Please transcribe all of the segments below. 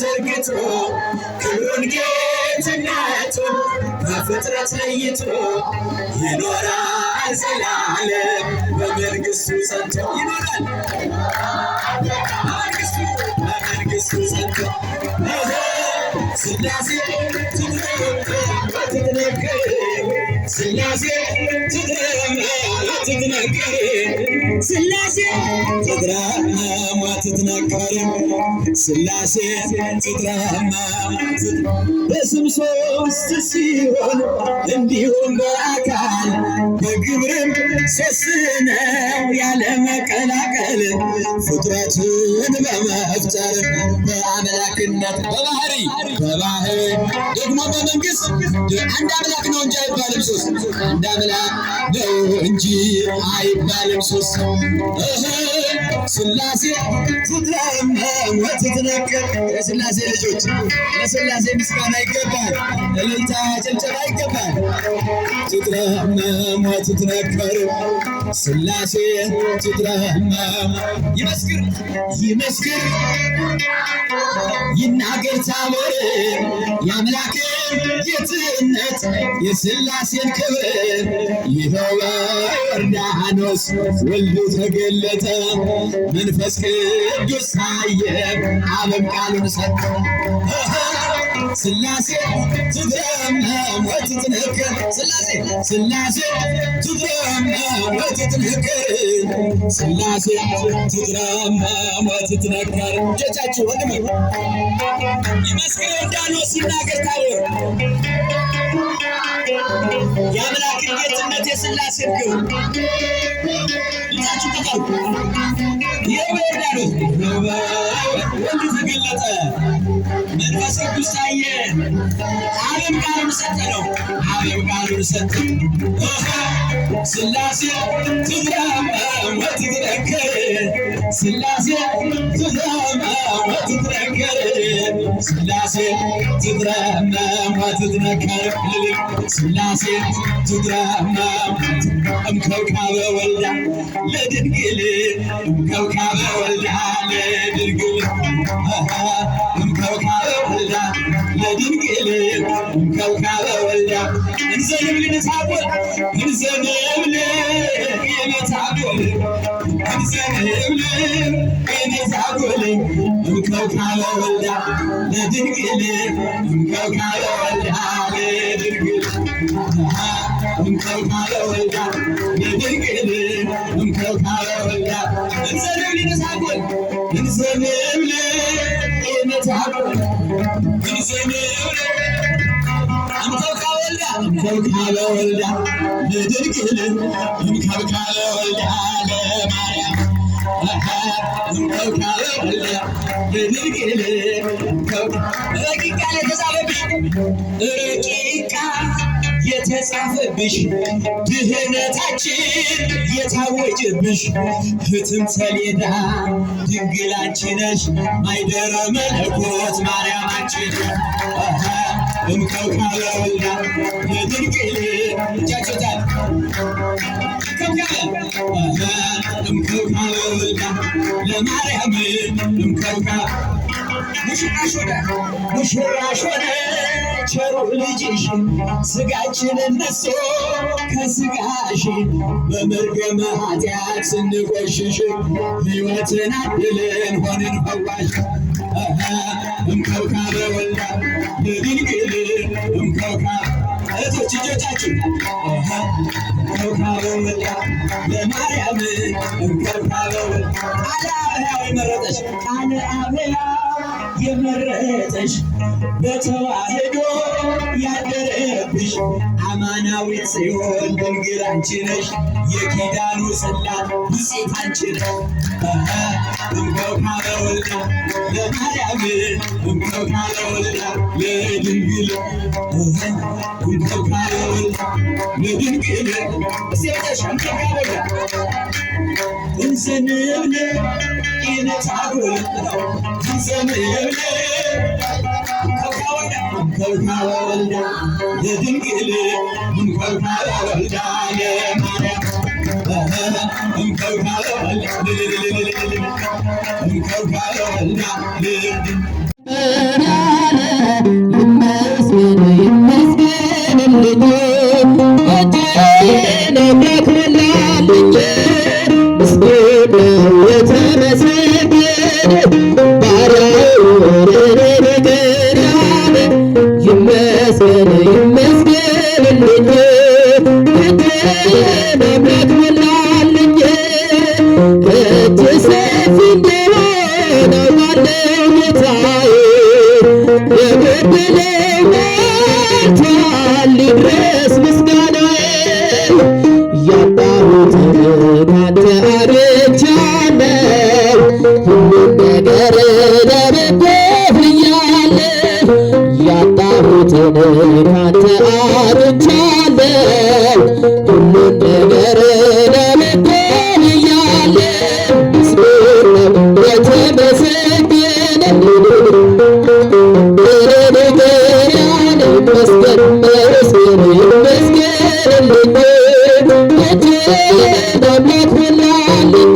ዘርግቶ ክብሩን ጌትነቱን በፍጥረት ለይቶ ይኖራል ዘላለም በመንግሥቱ ጸንቶ ይኖራል በመንግሥቱ ጸንቶ ሥላሴ ትትነገር ሥላሴ ትትነገር ሥላሴ ትትራማ ትትነገር ሥላሴ ትትራማ በስም ሦስት ሲሆን እንዲሁም በአካል በግብርም ሦስት ነው ያለ መቀላቀል ፍጥረትን በመፍጠር በአምላክነት በባህሪ ደግሞ በመንግሥት አንድ አምላክ ነው እንጂ አይባልም ሦስት አንድ አምላክ ነው እንጂ አይባልም ሦስት ሥላሴ ትትረመም ወትትነገር የሥላሴ ልጆች ለሥላሴ ምስጋና ይገባል እልልታ ጭብጨባ ይገባል ትትረመም ወትትነገር ሥላሴ ትትረመም ይመስክር ይናገር ታቦር የአምላክን ጌትነት የሥላሴን ክብር ይኸው በዮርዳኖስ ወልዱ ተገለጠ መንፈስ ቅዱስ ታየ አብም ቃሉን ሰጠ ሥላሴ ትትረመም ወትትነገር ሥላሴ ትትረመም ወትትነገር ሥላሴ ትትረመም ወትትነገር እጆቻችሁ ወንድም ይመስክር ዮርዳኖስ ይናገር ታቦር የአምላክን ጌትነት የሥላሴን ክብር ልታችሁ ተቀሩ ይኸው በዮርዳኖስ ወልዱ ተገለጠ መንፈስ ቅዱስ ታየ አብም ቃሉን ሰጠ ነው አብም ቃሉን ሰጠ ሥላሴ ትትረመም ወትትነገር ሥላሴ ትትረመም ወትትነገር ሥላሴ ትትረመም ወትትነገር ሥላሴ ትትረመም እምከውካበ ወልዳ ለድንግል እምከውካበ ወልዳ ለድንግል እምከውካበ ወልዳ ለድንግል እምከውካበ ወልዳ እንዘንብል ንታቦል እንዘንብል የነታቦል እንዘንብል የነታቦል እምከውካበ ወልዳ ለድንግል እምከውካበ ወልዳ ለድንግል እምከውካበ ወልዳ ለድንግል እምከውካበ ወልዳ እንዘንብል ንታቦል እንዘንብል የነታቦል እንዘንብል እምከውካበ ወልዳ ለድንግል እምከውካበ ወልዳ ለማርያም እምከውካበ ወልዳ ለድንግል ረቂቅ የተጻፈብሽ ድህነታችን የታወጀብሽ ህትምተ ሌዳ ድንግል አንቺ ነሽ ማይደረ መለኮት ማርያም አንቺ እምከውካበ ወልዳ ለድንግል እጃችሁታል እምከውካበ ወልዳ ለማርያም እምከውካበ ሙሽራሽ ሆነ ቸሩ ልጅሽ ስጋችንን ነሶ ከስጋሽ በመርገመ ኃጢአት ስንቆሽሽ ሕይወትን አድለን ሆንን ፈዋሽ እምከውካበ ወልዳ ለድንግል እምከውካበ እህቶች እጆቻችሁ እምከውካበ ወልዳ ለማርያም እምከውካበ ወልዳ ቃለ አብያው የመረጠሽ ቃለ አብያው የመረጠሽ በተዋህዶ ያደረብሽ አማናዊት ጽዮን ድንግል አንቺ ነሽ የኪዳኑ ጽላት ብፅዕት አንቺ ነሽ እምከውካበ ወልዳ ለማርያም እምከውካበ ወልዳ ለድንግል እምከውካበ ወልዳ ለድንግል እስቴ እምከውካበ ወልዳ እንዘንብል የነታጎል እንዘንብል እምከውካበ ወልዳ ለድንግል እምከውካበ ወልዳ ለማርያም እምከውካበ ወልዳ እምከውካበ ወልዳ ይመስገን ይመስገንልኝ እጄን ደክሞላልኝ ምስጉን ነው የተመሰገነ ባሪያውን ነገር ያለ ይመስገን ይመስገንልኝ እጄን ደክሞላልኝ እጅ ሰፊ እንደሆነ ባለው ጌታዬ የበደለኝ ሞልቷል ይድረስ ምስጋናዬ ያጣሁትን ካንተ አግኝቻለሁ ሁሉም ነገር ለበጎ ብያለሁ ያጣሁትን ካንተ አግኝቻለሁ ሁሉም ነገር ለበጎ ብያለሁ ምስጉን ነው የተመሰገነ መስገን መስገን መስገንልኝ እጄን አምላክ ሞላልኝ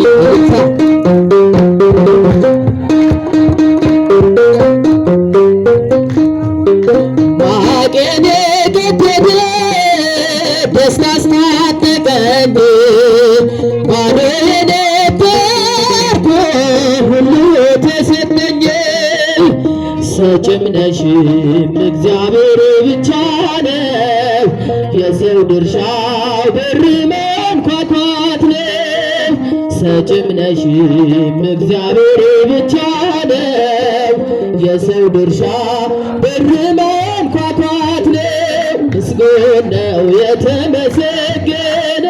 ማቄን የቀደደ ደስታ አስታጠቀኝ ባዶ የነበርኩ ሁሉ ተሰጠኝ ሰጭም ነሽም እግዚአብሔር ብቻ ነው የሰው ድርሻው በር መንኳኳት ነው ሰጭም ነሽም እግዚአብሔር ብቻ ነው የሰው ድርሻ በር መንኳኳት ነው ምስጉን ነው የተመሰገነ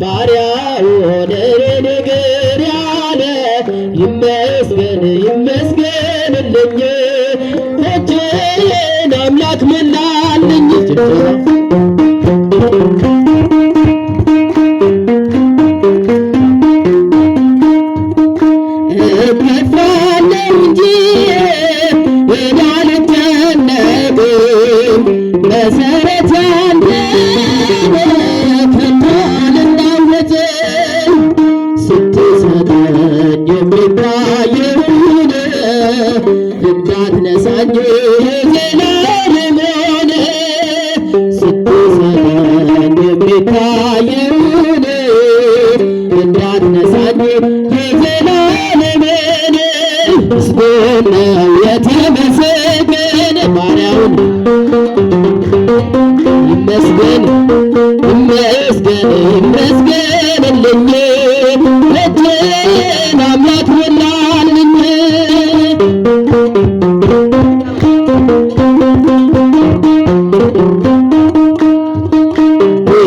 ባሪያውን ነገር ያለ ይመስገን ይመስገንልኝ እጄን አምላክ ሞላልኝ እከፋለሁ እንጂ እኔ አልጨነቅም መሰረት ያለህ ከቶ አልናወጥም ስትሰጠኝ የሚታየውን እንዳትነሳኝ የዘላለምን ስትሰጠኝ የሚታየውን እንዳትነሳኝ የዘላለምን ምስጉን ነው የተመሰገነ ባሪያውን ይመስገን ይመስገን ይመስገንልኝ እጄን አምላክ ሞላልኝ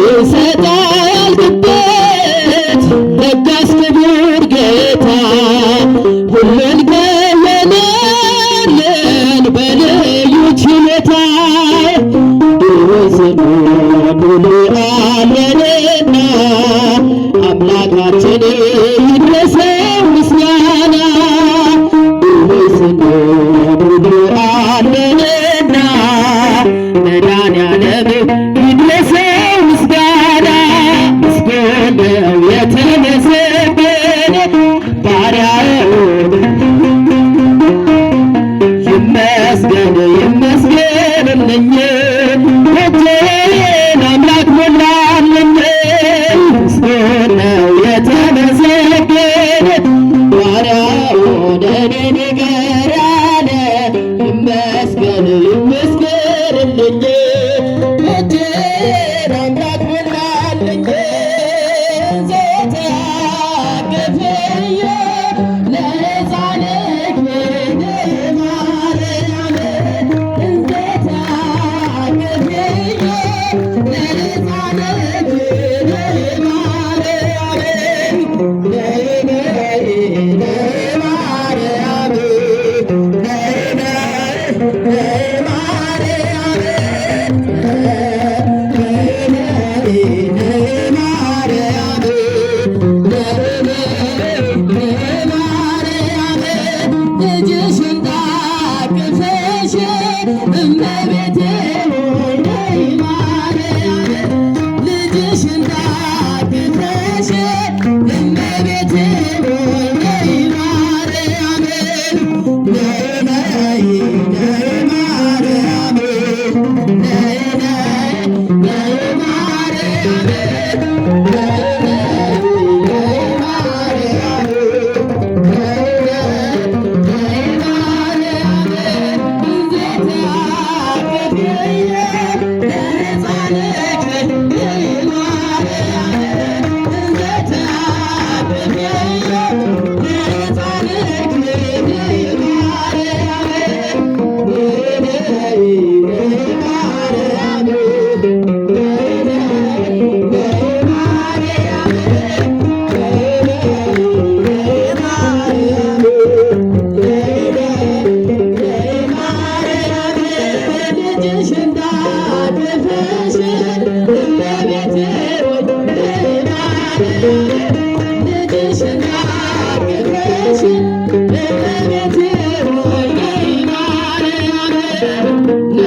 ይሰጣል ግበት ለጋስ ክቡር ጌታ ሁሉን ገለናለን በልዩ ችሎታ ድወስኑን ሁሉ አለንና አምላካችን ይድረሰው ምስጋና ድወስኑን ሁሉ አለንና መድኃኔዓለም ይድረሰው ምስጋና ምስጉን ነው የተመሰገነ ባሪያውን ይመስገን ይመስገንልኝ እጄን አምላክ ሞላልኝ ምስጉን ነው የተመሰገነ ባሪያውን እኔን ይቅር ያለ ይመስገን ይመስገንልኝ እጄን አምላክ ሞላልኝ ዘተአቅፍዮ ለሕፃንክ ማርያም ዘተአቅፍዮ ለሕፃንክ ማርያም Thank you.